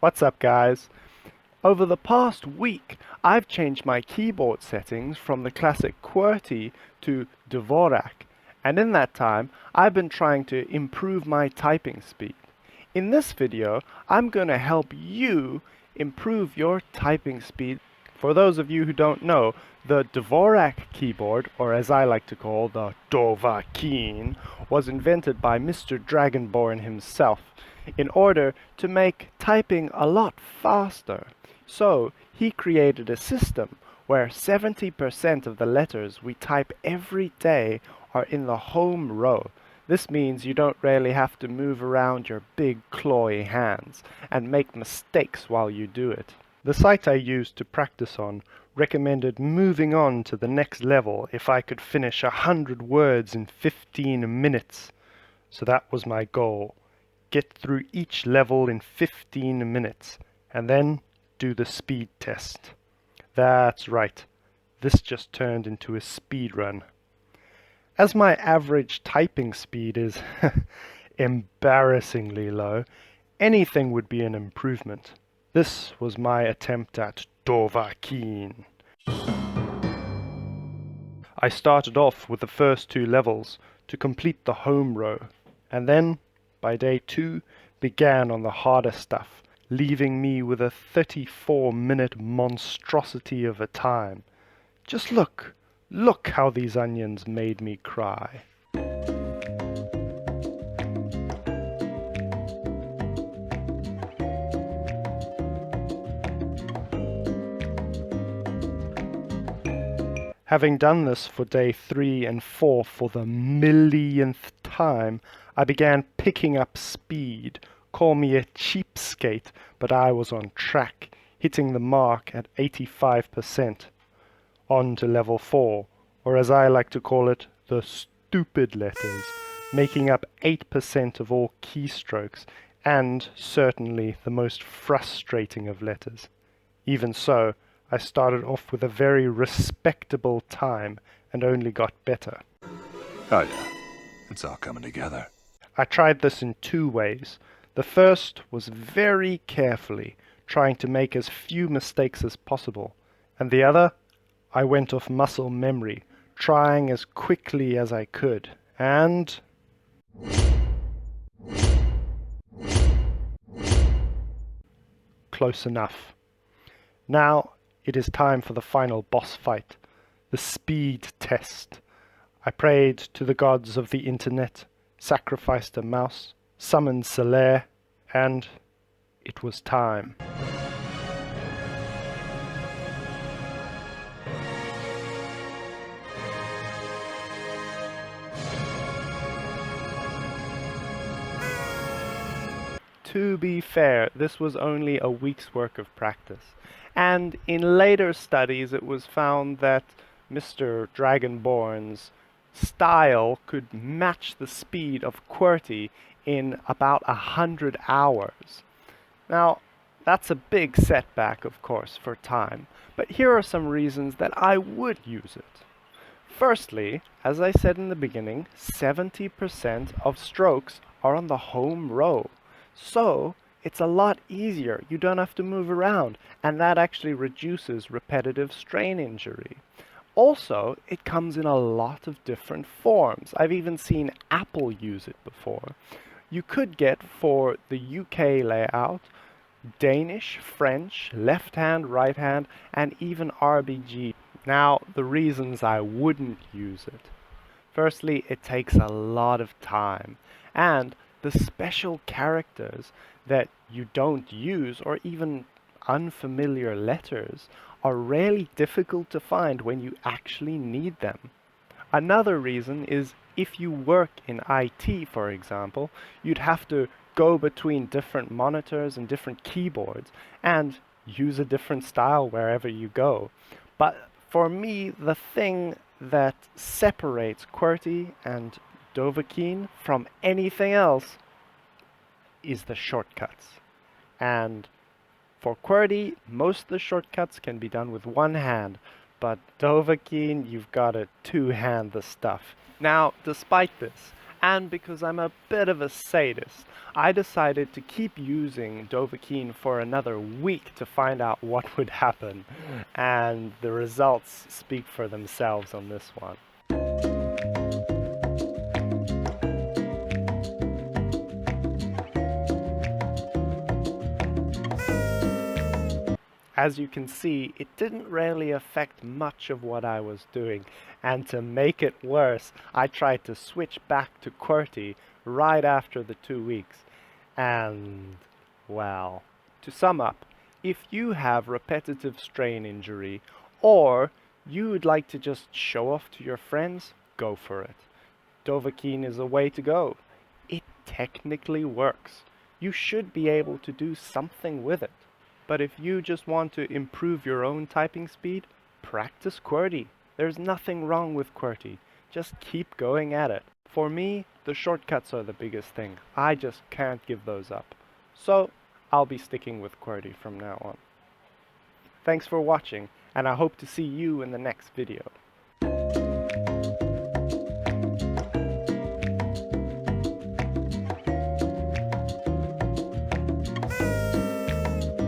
What's up, guys? Over the past week, I've changed my keyboard settings from the classic QWERTY to DVORAK, and in that time, I've been trying to improve my typing speed. In this video, I'm going to help you improve your typing speed. For those of you who don't know, the Dvorak keyboard, or as I like to call the Dovahkiin, was invented by Mr. Dragonborn himself in order to make typing a lot faster. So he created a system where 70% of the letters we type every day are in the home row. This means you don't really have to move around your big clawy hands and make mistakes while you do it. The site I used to practice on recommended moving on to the next level if I could finish 100 words in 15 minutes. So that was my goal. Get through each level in 15 minutes and then do the speed test. That's right. This just turned into a speed run. As my average typing speed is embarrassingly low, anything would be an improvement. This was my attempt at Dovahkiin. I started off with the first 2 levels to complete the home row, and then, by day 2, began on the harder stuff, leaving me with a 34-minute monstrosity of a time. Just look how these onions made me cry. Having done this for day 3 and 4 for the millionth time, I began picking up speed. Call me a cheapskate, but I was on track, hitting the mark at 85%. On to level 4, or as I like to call it, the stupid letters, making up 8% of all keystrokes, and certainly the most frustrating of letters. Even so, I started off with a very respectable time and only got better. Oh yeah, it's all coming together. I tried this in 2 ways. The first was very carefully, trying to make as few mistakes as possible. And the other, I went off muscle memory, trying as quickly as I could. And close enough. Now it is time for the final boss fight, the speed test. I prayed to the gods of the internet, sacrificed a mouse, summoned Solaire, and it was time. To be fair, this was only a week's work of practice. And in later studies it was found that Mr. Dragonborn's style could match the speed of QWERTY in about 100 hours. Now, that's a big setback, of course, for time, but here are some reasons that I would use it. Firstly, as I said in the beginning, 70% of strokes are on the home row. So, it's a lot easier. You don't have to move around, and that actually reduces repetitive strain injury. Also, it comes in a lot of different forms. I've even seen Apple use it before. You could get, for the UK layout, Danish, French, left hand, right hand, and even RBG. Now, the reasons I wouldn't use it. Firstly, it takes a lot of time, and the special characters that you don't use, or even unfamiliar letters, are really difficult to find when you actually need them. Another reason is if you work in IT, for example, you'd have to go between different monitors and different keyboards and use a different style wherever you go. But for me, the thing that separates QWERTY and Dovahkiin from anything else is the shortcuts. And for QWERTY, most of the shortcuts can be done with one hand, but Dovahkiin, you've got to two-hand the stuff. Now, despite this, And because I'm a bit of a sadist, I decided to keep using Dovahkiin for another week to find out what would happen. And the results speak for themselves on this one. As you can see, it didn't really affect much of what I was doing, and to make it worse, I tried to switch back to QWERTY right after the 2 weeks. And, well, to sum up, if you have repetitive strain injury, or you'd like to just show off to your friends, go for it. Dovahkiin is a way to go. It technically works. You should be able to do something with it. But if you just want to improve your own typing speed, practice QWERTY. There's nothing wrong with QWERTY. Just keep going at it. For me, the shortcuts are the biggest thing. I just can't give those up. So, I'll be sticking with QWERTY from now on. Thanks for watching, and I hope to see you in the next video.